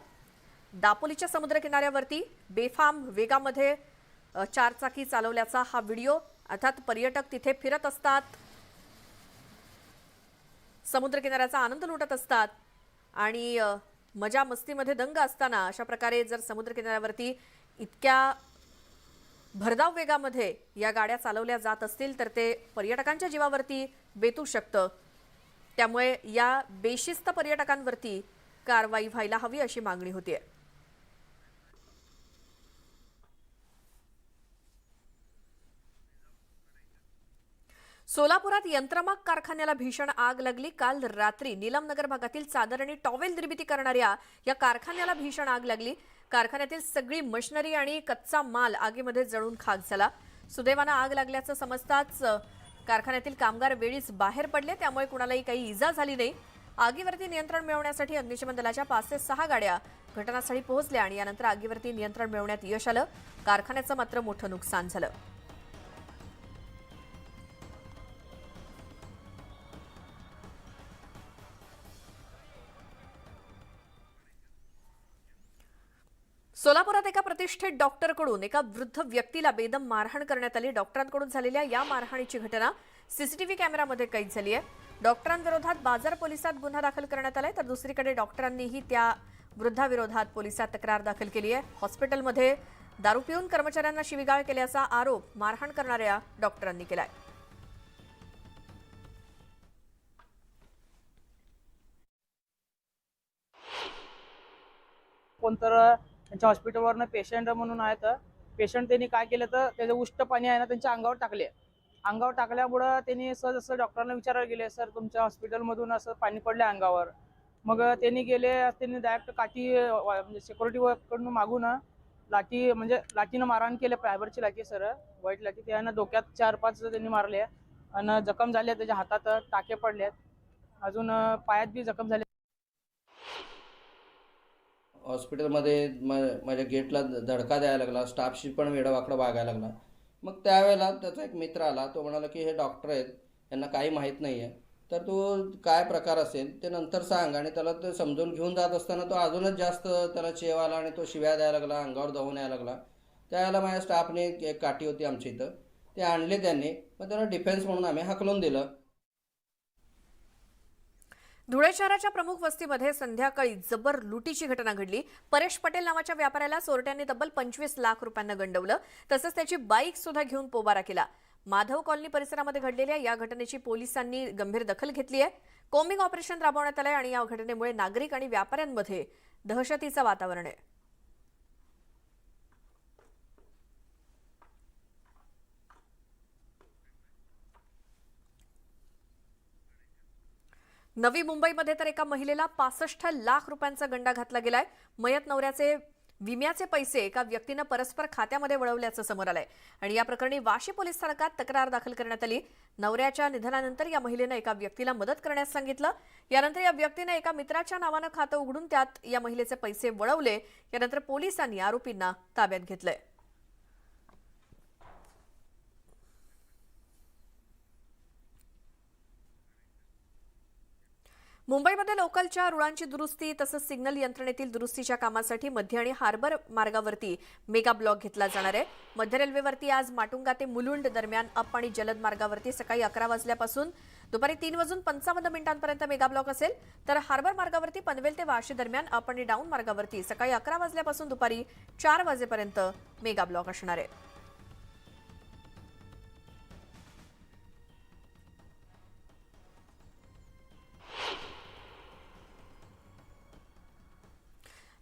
दापोलीच्या समुद्र किनाऱ्यावरती बेफाम वेगामध्ये चारचाकी चालवल्याचा हा व्हिडिओ. अर्थात पर्यटक तिथे फिरत असतात, समुद्र किनाऱ्याचा आनंद लुटत असतात आणि मजा मस्तीमध्ये दंग असताना अशा प्रकारे जर समुद्र किनाऱ्यावरती इतक्या भरधाव वेगामध्ये या गाड्या चालवल्या जात असतील तर ते पर्यटकांच्या जीवावरती बेतू शकतं. त्यामुळे या बेशिस्त पर्यटकांवरती कारवाई व्हायला हवी अशी मागणी होतीये. सोलापुरात यंत्रमाग कारखान्याला भीषण आग लागली. काल रात्री नीलमनगर भागातील चादर आणि टॉवेल निर्मिती करणाऱ्या या कारखान्याला भीषण आग लागली. कारखान्यातील सगळी मशिनरी आणि कच्चा माल आगीमध्ये जळून खाक झाला. सुदैवानं आग लागल्याचं समजताच कारखान्यातील कामगार वेळीच बाहेर पडले, त्यामुळे कुणालाही काही इजा झाली नाही. आगीवरती नियंत्रण मिळवण्यासाठी अग्निशमन दलाच्या 5 ते 6 गाड्या घटनास्थळी पोहोचल्या आणि यानंतर आगीवरती नियंत्रण मिळवण्यात यश आलं. कारखान्याचं मात्र मोठं नुकसान झालं. सोलापुरात एका प्रतिष्ठित डॉक्टरकडून एका वृद्ध व्यक्तीला बेदम मारहाण करण्यात आली. डॉक्टरांकडून झालेल्या या मारहाणीची घटना सीसीटीव्ही कॅमेऱ्यामध्ये कैद झाली आहे. डॉक्टरांविरोधात बाजार पोलिसात गुन्हा दाखल करण्यात आलाय, तर दुसरीकडे डॉक्टरांनीही त्या वृद्धाविरोधात पोलिसात तक्रार दाखल केली आहे. हॉस्पिटलमध्ये दारू पिऊन कर्मचाऱ्यांना शिवीगाळ केल्याचा आरोप मारहाण करणाऱ्या डॉक्टरांनी केलाय. कोणतर त्यांच्या हॉस्पिटलवरनं पेशंट म्हणून आहेत. पेशंट त्यांनी काय केलं तर त्याचं उष्ट पाणी आहे ना त्यांच्या अंगावर टाकले. अंगावर टाकल्यामुळं त्यांनी सहज असं डॉक्टरांना विचारायला गेले, सर तुमच्या हॉस्पिटलमधून असं पाणी पडले अंगावर. मग त्यांनी त्यांनी डायरेक्ट काठी म्हणजे सिक्युरिटीकडून मागून लाठी म्हणजे लाठीनं मारहाण केले. फायबरची लाठी सर, व्हाईट लाठी. त्यानं डोक्यात 4-5 त्यांनी मारले आणि जखम झाले. त्याच्या हातात टाके पडले, अजून पायात बी जखम झाले. हॉस्पिटलमध्ये माझ्या गेटला धडका द्यायला लागला, स्टाफशी पण वेडावाकडं वागायला लागला. मग त्यावेळेला त्याचा एक मित्र आला, तो म्हणाला की हे डॉक्टर आहेत, यांना काही माहीत नाही आहे, तर तू काय प्रकार असेल ते नंतर सांग. आणि त्याला ते समजून घेऊन जात असताना तो अजूनच जास्त त्याला चेव आला आणि तो शिव्या द्यायला लागला, अंगावर धावून यायला लागला. त्यावेळेला माझ्या स्टाफने एक काठी होती आमच्या इथं, ते आणले त्यांनी. मग त्याला डिफेन्स म्हणून आम्ही हाकलून दिलं. धुळे शहराच्या प्रमुख वस्तीमध्ये संध्याकाळी जबर लुटीची घटना घडली. परेश पटेल नावाच्या व्यापाऱ्याला चोरट्यांनी तब्बल 25 लाख रुपयांना गंडवलं, तसंच त्याची बाईक सुद्धा घेऊन पोबारा केला. माधव कॉलनी परिसरामध्ये घडलेल्या या घटनेची पोलिसांनी गंभीर दखल घेतली आहे. कोम्बिंग ऑपरेशन राबवण्यात आलंय आणि या घटनेमुळे नागरिक आणि व्यापाऱ्यांमध्ये दहशतीचं वातावरण आहे. नवी मुंबईमध्ये तर एका महिलेला 65 लाख रुपयांचा गंडा घातला गेलाय. मयत नवऱ्याचे विम्याचे पैसे एका व्यक्तीनं परस्पर खात्यामध्ये वळवल्याचं समोर आलंय आणि या प्रकरणी वाशी पोलीस स्थानकात तक्रार दाखल करण्यात आली. नवऱ्याच्या निधनानंतर या महिलेनं एका व्यक्तीला मदत करण्यास सांगितलं. यानंतर या व्यक्तीनं एका मित्राच्या नावानं खातं उघडून त्यात या महिलेचे पैसे वळवले. यानंतर पोलिसांनी आरोपींना ताब्यात घेतलंय. मुंबईमध्ये लोकलच्या रुळांची दुरुस्ती तसंच सिग्नल यंत्रणेतील दुरुस्तीच्या कामासाठी मध्य आणि हार्बर मार्गावरती मेगा ब्लॉक घेतला जाणार आहे. मध्य रेल्वेवरती आज माटुंगा ते मुलुंड दरम्यान अप आणि जलद मार्गावरती सकाळी 11 वाजल्यापासून दुपारी 3:55 मेगा ब्लॉक असेल, तर हार्बर मार्गावरती पनवेल ते वाशी दरम्यान अप आणि डाऊन मार्गावरती सकाळी 11 वाजल्यापासून दुपारी 4 वाजेपर्यंत मेगा ब्लॉक असणार आहे.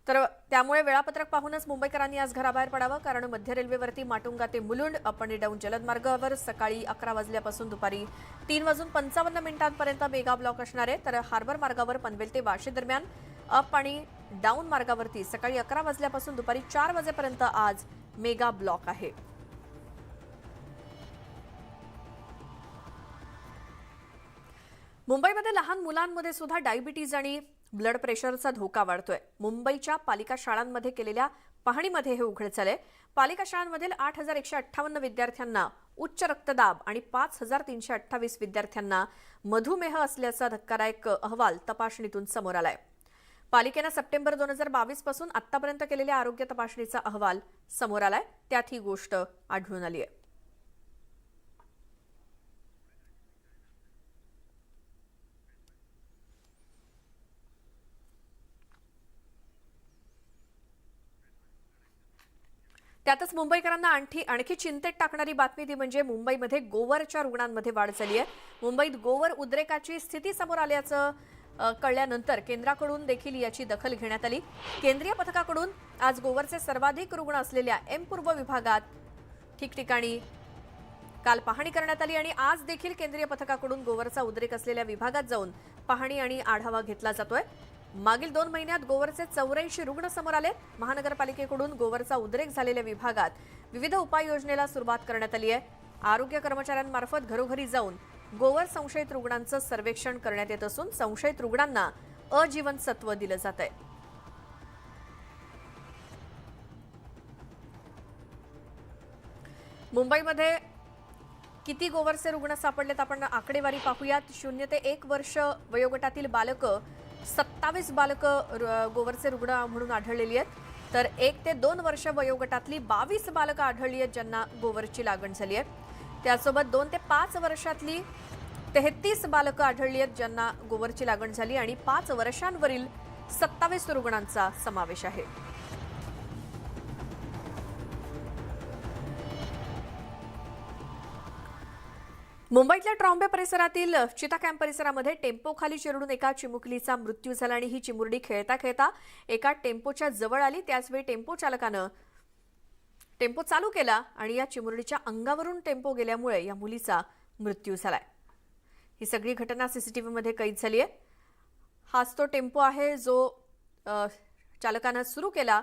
तर त्यामुळे वेळापत्रक पाहूनच मुंबईकरांनी आज घराबाहेर पडावं, कारण मध्य रेल्वेवरती माटुंगा ते मुलुंड अप आणि डाऊन जलद मार्गावर सकाळी 11 वाजल्यापासून दुपारी 3:55 मेगा ब्लॉक असणार आहे. तर हार्बर मार्गावर पनवेल ते वाशी दरम्यान अप आणि डाऊन मार्गावरती सकाळी 11 वाजल्यापासून दुपारी 4 वाजेपर्यंत आज मेगा ब्लॉक आहे. मुंबईमध्ये लहान मुलांमध्ये सुद्धा डायबिटीज आणि ब्लड प्रेशरचा धोका वाढतोय. मुंबईच्या पालिका शाळांमध्ये केलेल्या पाहणीमध्ये हे उघड झालंय. पालिका शाळांमधील 8,158 विद्यार्थ्यांना उच्च रक्तदाब आणि 5,328 विद्यार्थ्यांना मधुमेह असल्याचा धक्कादायक अहवाल तपासणीतून समोर आलाय. पालिकेनं सप्टेंबर 2022 पासून आतापर्यंत केलेल्या आरोग्य तपासणीचा अहवाल समोर आलाय, त्यात ही गोष्ट आढळून आली आहे. त्यातच मुंबईकरांना आणखी चिंतेत टाकणारी बातमी ती म्हणजे मुंबईमध्ये गोवरच्या रुग्णांमध्ये वाढ झाली आहे. मुंबईत गोवर उद्रेकाची स्थिती समोर आल्याचं कळल्यानंतर केंद्राकडून देखील याची दखल घेण्यात आली. केंद्रीय पथकाकडून आज गोवरचे सर्वाधिक रुग्ण असलेल्या एम पूर्व विभागात ठिकठिकाणी काल पाहणी करण्यात आली आणि आज देखील केंद्रीय पथकाकडून गोवरचा उद्रेक असलेल्या विभागात जाऊन पाहणी आणि आढावा घेतला जातोय. मागील 2 महिन्यात गोवरचे 84 रुग्ण समोर आले. महानगरपालिकेकडून गोवरचा उद्रेक झालेल्या विभागात विविध उपाययोजनेला सुरुवात करण्यात आली आहे. आरोग्य कर्मचाऱ्यांमार्फत घरोघरी जाऊन गोवर संशयित रुग्णांचं सर्वेक्षण करण्यात येत असून संशयित रुग्णांना अजीवनसत्व दिलं जात आहे. मुंबईमध्ये किती गोवरचे रुग्ण सापडलेत आपण आकडेवारी पाहूयात. 0 ते 1 वर्ष वयोगटातील बालकं 27 बालकं गोवरचे रुग्ण म्हणून आढळलेली आहेत, तर 1 ते 2 वर्ष वयोगटातली 22 बालकं आढळली आहेत ज्यांना गोवरची लागण झाली आहे. त्यासोबत 2 ते 5 वर्षातली 33 बालकं आढळली आहेत ज्यांना गोवरची लागण झाली आणि 5 वर्षांवरील 27 रुग्णांचा समावेश आहे. मुंबईतल्या ट्रॉम्बे परिसरातील चिता कॅम्प परिसरामध्ये टेम्पो खाली चिरडून एका चिमुकलीचा मृत्यू झाला आणि ही चिमुरडी खेळता खेळता एका टेम्पोच्या जवळ आली. त्याचवेळी टेम्पो चालकानं टेम्पो चालू केला आणि या चिमुरडीच्या अंगावरून टेम्पो गेल्यामुळे या मुलीचा मृत्यू झालाय. ही सगळी घटना सीसीटीव्हीमध्ये कैद झाली आहे. हाच तो टेम्पो आहे जो चालकानं सुरू केला,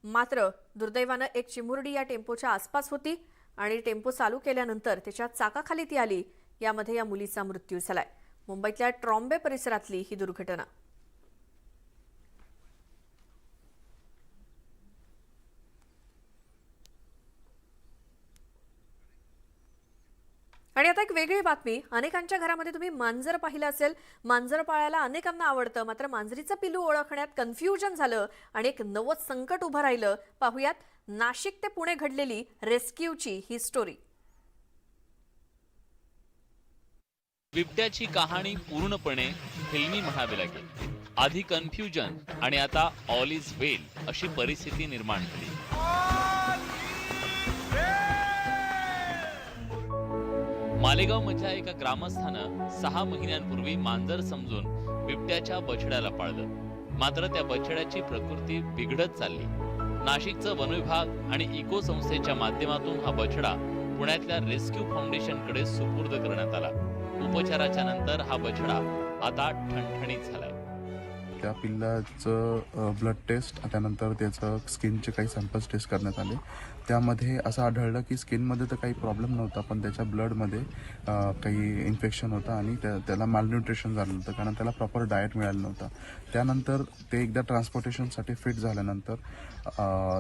मात्र दुर्दैवानं एक चिमुरडी या टेम्पोच्या आसपास होती आणि टेम्पो चालू केल्यानंतर त्याच्या चाकाखाली ती आली. यामध्ये या मुलीचा मृत्यू झालाय. मुंबईतल्या ट्रॉम्बे परिसरातली ही दुर्घटना. आणि आता एक वेगळी बातमी. अनेकांच्या घरामध्ये तुम्ही मांजर पाहिलं असेल. मांजर पाळायला अनेकांना आवडतं, मात्र मांजरीचं पिल्लू ओळखण्यात कन्फ्युजन झालं आणि एक नवं संकट उभं राहिलं. पाहुयात नाशिक ते पुणे घडलेली रेस्क्यूची ही स्टोरी. बिबट्याची कहाणी पूर्णपणे फिल्मी म्हणावी लागेल. आधी कन्फ्युजन आणि आता ऑल इज वेल अशी परिस्थिती निर्माण झाली. मालेगाव मधल्या एका ग्रामस्थानं 6 महिन्यांपूर्वी मांजर समजून बिबट्याच्या बछड्याला पाळलं. मात्र त्या बछड्याची प्रकृती बिघडत चालली. नाशिकचं वनविभाग आणि इको संस्थेच्या माध्यमातून हा बछडा पुण्यातल्या रेस्क्यू फाउंडेशनकडे सुपूर्द करण्यात आला. उपचाराच्या नंतर हा बछडा आता ठणठणीत झालाय. त्या पिल्लाचं ब्लड टेस्ट त्यानंतर त्याचं स्किनचे काही सॅम्पल्स टेस्ट करण्यात आले. त्यामध्ये असं आढळलं की स्किनमध्ये तर काही प्रॉब्लेम नव्हता, पण त्याच्या ब्लडमध्ये काही इन्फेक्शन होतं आणि त्याला मालन्यूट्रिशन झालं होतं, कारण त्याला प्रॉपर डाएट मिळालं नव्हतं. त्यानंतर ते एकदा ट्रान्सपोर्टेशनसाठी फिट झाल्यानंतर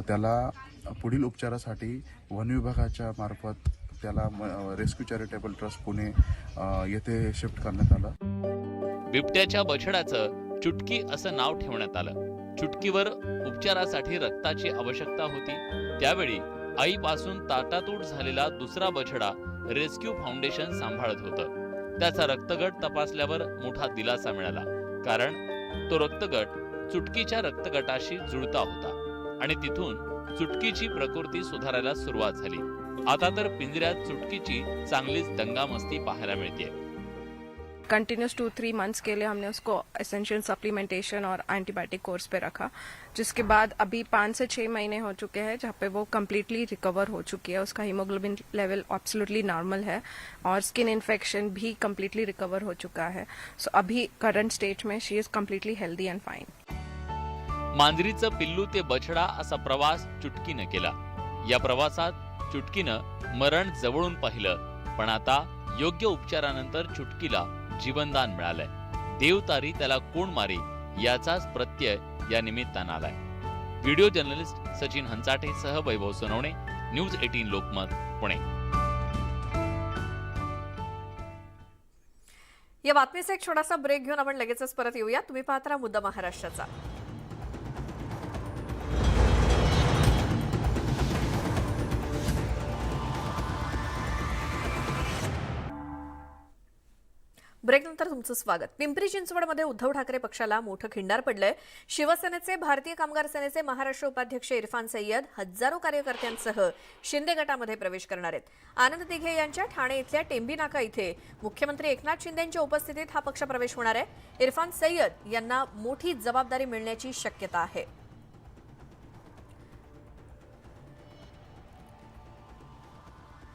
त्याला पुढील उपचारासाठी वन विभागाच्या मार्फत त्याला रेस्क्यू चॅरिटेबल ट्रस्ट पुणे येथे शिफ्ट करण्यात आलं. बिबट्याच्या बछड्याचं चुटकी असं नाव ठेवण्यात आलं. चुटकीवर उपचारासाठी रक्ताची आवश्यकता होती. त्यावेळी आईपासून ताटातूट झालेला दुसरा बछडा रेस्क्यू फाउंडेशन सांभाळत होतं. त्याचा रक्तगट तपासल्यावर मोठा दिलासा मिळाला, कारण तो रक्तगट चुटकीच्या रक्तगटाशी जुळता होता आणि तिथून चुटकीची प्रकृती सुधारायला सुरुवात झाली. आता तर पिंजऱ्यात चुटकीची चांगलीच दंगामस्ती पाहायला मिळते. कंटिन्यूस 2-3 मंथ्स के लिए हमने उसको एसेंशियल सप्लीमेंटेशन और एंटीबायोटिक कोर्स पे रखा, जिसके बाद अभी 5 से 6 महीने हो चुके हैं जहाँ पे वो कम्प्लीटली रिकवर हो चुकी है. उसका हीमोग्लोबिन लेवल एब्सोल्युटली नॉर्मल है और स्किन इन्फेक्शन भी कम्प्लीटली रिकवर हो चुका है. सो अभी करंट स्टेज में she is completely healthy and fine. मांजरीचं पिल्लू ते बछडा असा प्रवास चुटकीनं केला. या प्रवासात चुटकीनं मरण जवळून पाहिलं, पण आता योग्य उपचारानंतर चुटकीला जीवनदान मिळालंय. देवतारी त्याला कोण मारी याचाच प्रत्यय या निमित्तानं आलाय. व्हिडिओ जर्नलिस्ट सचिन हंचाटे सह वैभव सोनवणे, न्यूज 18 लोकमत, पुणे. या बातमीचा एक छोटासा ब्रेक घेऊन आपण लगेचच परत येऊया. तुम्ही पाहत राहा मुद्दा महाराष्ट्राचा. ब्रेकनंतर तुमचं स्वागत. पिंपरी चिंचवडमध्ये उद्धव ठाकरे पक्षाला मोठं खिंडार पडलंय. शिवसेनेचे भारतीय कामगार सेनेचे महाराष्ट्र उपाध्यक्ष इरफान सय्यद हजारो कार्यकर्त्यांसह शिंदे गटामध्ये प्रवेश करणार आहेत. आनंद दिघे यांच्या ठाणे इथल्या टेंबी नाका इथे मुख्यमंत्री एकनाथ शिंदेंच्या उपस्थितीत हा पक्ष प्रवेश होणार आहे. इरफान सय्यद यांना मोठी जबाबदारी मिळण्याची शक्यता आहे.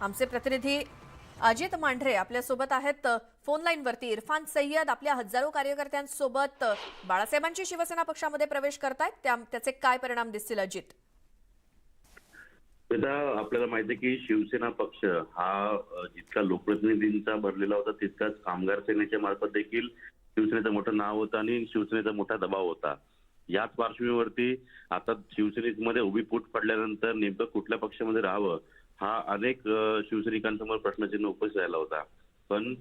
आमचे प्रतिनिधी अजित मांढरे आपल्या सोबत आहेत फोन लाईन वरती. इरफान सय्यद आपल्या हजारो कार्यकर्त्यांसोबत बाळासाहेबांची शिवसेना पक्षामध्ये प्रवेश करतायत, त्याचे काय परिणाम दिसतील अजित? आपल्याला माहिती आहे की शिवसेना पक्ष हा जितका लोकप्रतिनिधींचा भरलेला होता तितकाच कामगार सेनेच्या मार्फत देखील शिवसेनेचं मोठं नाव होतं आणि शिवसेनेचा मोठा दबाव होता. याच पार्श्वभूमीवरती आता शिवसेनेमध्ये उभी फूट पडल्यानंतर नेमकं कुठल्या पक्षामध्ये राहावं हा अनेक शिवसैनिकांसमोर प्रश्नचिन्ह उपस्थित राहिला होता. पण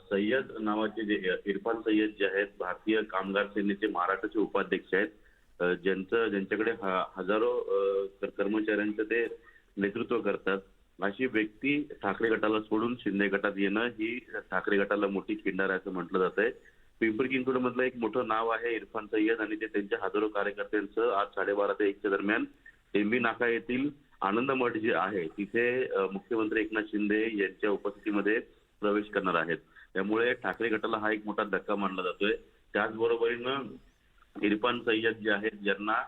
सय्यद नावाचे जे इरफान सय्यद जे आहेत भारतीय कामगार सेनेचे महाराष्ट्राचे उपाध्यक्ष आहेत, ज्यांच्याकडे हजारो कर्मचाऱ्यांचं ते नेतृत्व करतात, अशी व्यक्ती ठाकरे गटाला सोडून शिंदे गटात येणं ही ठाकरे गटाला मोठी खिंडार आहे असं म्हटलं जात आहे. पिंपरी चिंचवड मधलं एक मोठं नाव आहे इरफान सय्यद आणि ते त्यांच्या हजारो कार्यकर्त्यांचं आज 12:30 ते 1 दरम्यान टेंबी नाका येथील आनंद मठ जे आहे तिथे मुख्यमंत्री एकनाथ शिंदे यांच्या उपस्थितीमध्ये प्रवेश करणार आहेत. त्यामुळे ठाकरे गटाला हा एक मोठा धक्का मानला जातोय. त्याचबरोबरीनं इरफान सय्यद जे आहेत ज्यांना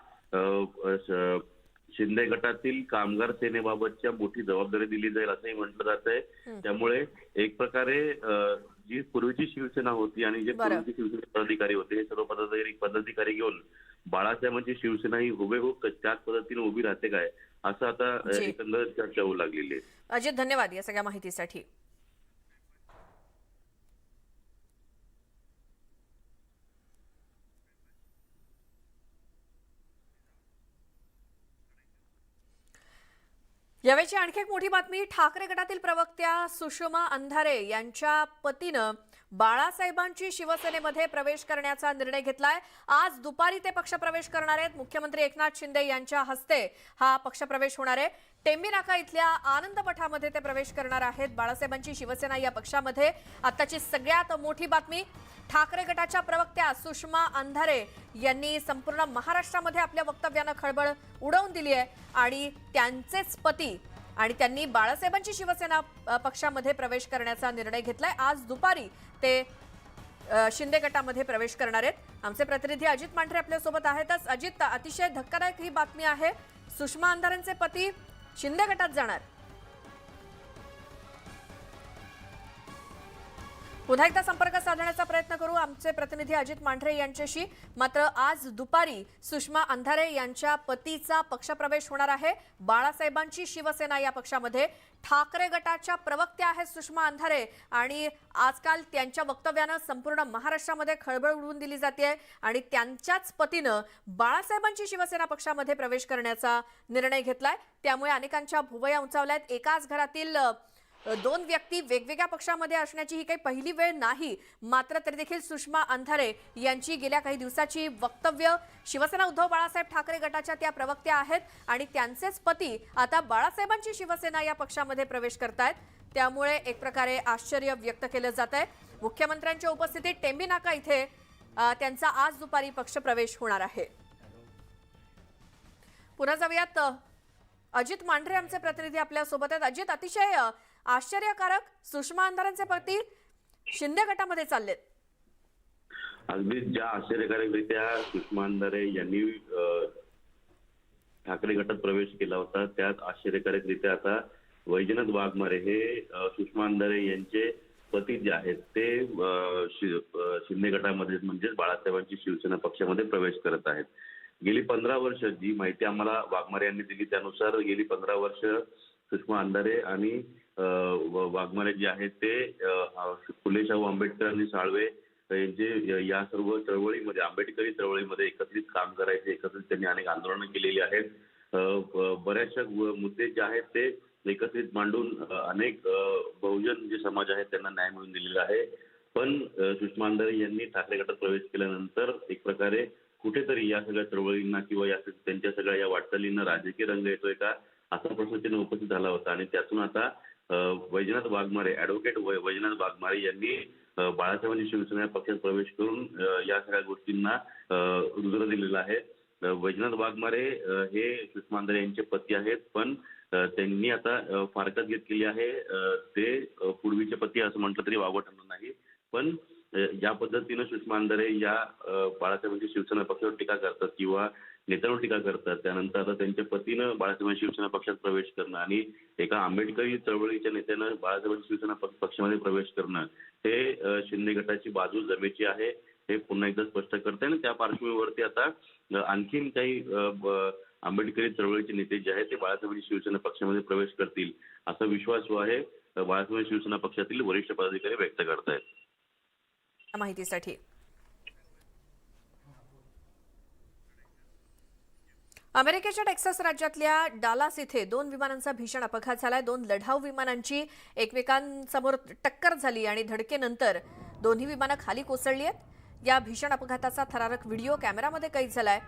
शिंदे गटातील कामगार सेनेबाबतच्या मोठी जबाबदारी दिली जाईल असंही म्हटलं जात आहे. त्यामुळे एक प्रकारे जी पूर्वीची शिवसेना होती आणि जे पूर्वीची शिवसेना पदाधिकारी होते हे सर्व पदाधिकारी घेऊन बाळासाहेबांची शिवसेना ही हुबेहूब त्याच पद्धतीने उभी राहते काय असं आता एकंदर चर्चा होऊ लागलेली आहे. अजित धन्यवाद या सगळ्या माहितीसाठी. यावेळची आणखी एक मोठी बातमी. ठाकरे गटातील प्रवक्त्या सुषमा अंधारे यांच्या पतीनं बाळासाहेबांची शिवसेनेमध्ये प्रवेश करण्याचा निर्णय घेतलाय. आज दुपारी ते पक्षप्रवेश करणार आहेत. मुख्यमंत्री एकनाथ शिंदे यांच्या हस्ते हा पक्षप्रवेश होणार आहे. टेंबी नाका इथल्या आनंद मठामध्ये ते प्रवेश करणार आहेत. बाळासाहेबांची शिवसेना या पक्षामध्ये आताची सगळ्यात मोठी बातमी. ठाकरे गटाच्या प्रवक्त्या सुषमा अंधारे यांनी संपूर्ण महाराष्ट्रामध्ये आपल्या वक्तव्यानं खळबळ उडवून दिली आहे आणि त्यांचेच पती आणि त्यांनी बाळासाहेबांची शिवसेना पक्षामध्ये प्रवेश करण्याचा निर्णय घेतलाय. आज दुपारी ते शिंदे गटामध्ये प्रवेश करणार आहेत. आमचे प्रतिनिधी अजित मांढरे आपल्यासोबत आहेतच. अजित, अतिशय धक्कादायक ही बातमी आहे. सुषमा अंधारेंचे पती शिंदे गटात जाणार. पुन्हा एकदा संपर्क साधण्याचा प्रयत्न करू आमचे प्रतिनिधी अजित मांढरे यांच्याशी. मात्र आज दुपारी सुषमा अंधारे यांच्या पतीचा पक्षप्रवेश होणार आहे. बाळासाहेबांची शिवसेना या पक्षामध्ये ठाकरे गटाच्या प्रवक्त्या आहेत सुषमा अंधारे आणि आजकाल त्यांच्या वक्तव्यानं संपूर्ण महाराष्ट्रामध्ये खळबळ उडवून दिली जाते आणि त्यांच्याच पतीनं बाळासाहेबांची शिवसेना पक्षामध्ये प्रवेश करण्याचा निर्णय घेतलाय. त्यामुळे अनेकांच्या भुवया उंचावल्यात. एकाच घरातील दोन व्यक्ती वेगवेगळ्या पक्षामध्ये असण्याची ही काही पहिली वेळ नाही. मात्र तरी देखील सुषमा अंधारे यांची गेल्या काही दिवसाची वक्तव्य, शिवसेना उद्धव बाळासाहेब ठाकरे गटाच्या त्या प्रवक्त्या आहेत आणि त्यांचेच पती आता बाळासाहेबांची शिवसेना या पक्षामध्ये प्रवेश करतायत. त्यामुळे एक प्रकारे आश्चर्य व्यक्त केलं जात आहे. मुख्यमंत्र्यांच्या उपस्थितीत टेंबी नाका इथे त्यांचा आज दुपारी पक्षप्रवेश होणार आहे. पुन्हा जाऊयात, अजित मांढरे आमचे प्रतिनिधी आपल्या सोबत आहेत. अजित, अतिशय आश्चर्यकारक, सुषमा अंधारेंचे पती शिंदे गटामध्ये चाललेत. अगदी ज्या आश्चर्यकारकरित्या सुषमा अंधारे यांनी ठाकरे गटात प्रवेश केला होता, त्यात आश्चर्यकारकरित्या आता वैजनाथ वाघमारे हे सुषमा अंधारे यांचे पती जे आहेत ते शिंदे गटामध्ये म्हणजेच बाळासाहेबांची शिवसेना पक्षामध्ये प्रवेश करत आहेत. गेली 15 वर्ष जी माहिती आम्हाला वाघमारे यांनी दिली त्यानुसार गेली 15 वर्ष सुषमा अंधारे आणि वाघमारे जे आहेत ते फुले शाहू आंबेडकर आणि साळवे यांचे या सर्व चळवळीमध्ये, आंबेडकरी चळवळीमध्ये एकत्रित काम करायचे. एकत्रित त्यांनी अनेक आंदोलनं केलेली आहेत. बऱ्याचशा मुद्दे जे आहेत ते एकत्रित मांडून अनेक बहुजन जे समाज आहेत त्यांना न्याय मिळवून दिलेला आहे. पण सुषमा अंधारे यांनी ठाकरे गटात प्रवेश केल्यानंतर एक प्रकारे कुठेतरी या सगळ्या चळवळींना किंवा या त्यांच्या सगळ्या या वाटचालींना राजकीय रंग येतोय का असा प्रश्न त्यांना उपस्थित झाला होता. आणि त्यातून आता वैजनाथ वाघमारे, ॲडव्होकेट वैजनाथ वाघमारे यांनी बाळासाहेबांची शिवसेना पक्षात प्रवेश करून या सगळ्या गोष्टींना रुजू दिलेला आहे. वैजनाथ वाघमारे हे सुषमा अंधारे यांचे पती आहेत, पण त्यांनी आता फारकत घेतलेली आहे. ते पूर्वीचे पती असं म्हटलं तरी वावग ठरणार नाही. पण ज्या पद्धतीनं सुषमा अंधारे या बाळासाहेबांची शिवसेना पक्षावर टीका करतात किंवा नेत्यांवर टीका करतात, त्यानंतर आता त्यांच्या पतीनं बाळासाहेबांची शिवसेना पक्षात प्रवेश करणं आणि एका आंबेडकरी चळवळीच्या नेत्यानं बाळासाहेबांची शिवसेना पक्षामध्ये प्रवेश करणं हे शिंदे गटाची बाजू जमेची आहे हे पुन्हा एकदा स्पष्ट करते. आणि त्या पार्श्वभूमीवरती आता आणखीन काही आंबेडकरी चळवळीचे नेते जे आहेत ते बाळासाहेबांची शिवसेना पक्षामध्ये प्रवेश करतील असा विश्वास जो आहे बाळासाहेब शिवसेना पक्षातील वरिष्ठ पदाधिकारी व्यक्त करतायत. माहितीसाठी अमेरिकेच्या टेक्सास राज्यातल्या डालास इथे 2 विमानांचा भीषण अपघात झालाय. 2 लढाऊ विमानांची एकमेकांसमोर टक्कर झाली आणि धडकेनंतर दोन्ही विमानं खाली कोसळली आहेत. या भीषण अपघाताचा थरारक व्हिडिओ कॅमेरामध्ये कैद झालाय.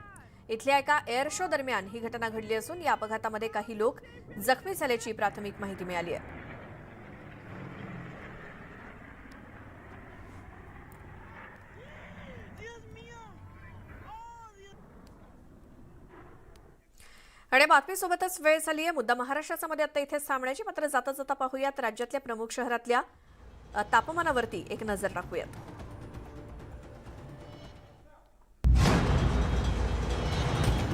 इथल्या एका एअर शो दरम्यान ही घटना घडली असून या अपघातामध्ये काही लोक जखमी झाल्याची प्राथमिक माहिती मिळाली आहे. आणि बातमीसोबतच वेळ झाली आहे मुद्दा महाराष्ट्राचा मध्ये आता इथेच थांबण्याची. मात्र जाता जाता पाहूयात राज्यातल्या प्रमुख शहरातल्या तापमानावरती एक नजर टाकूयात.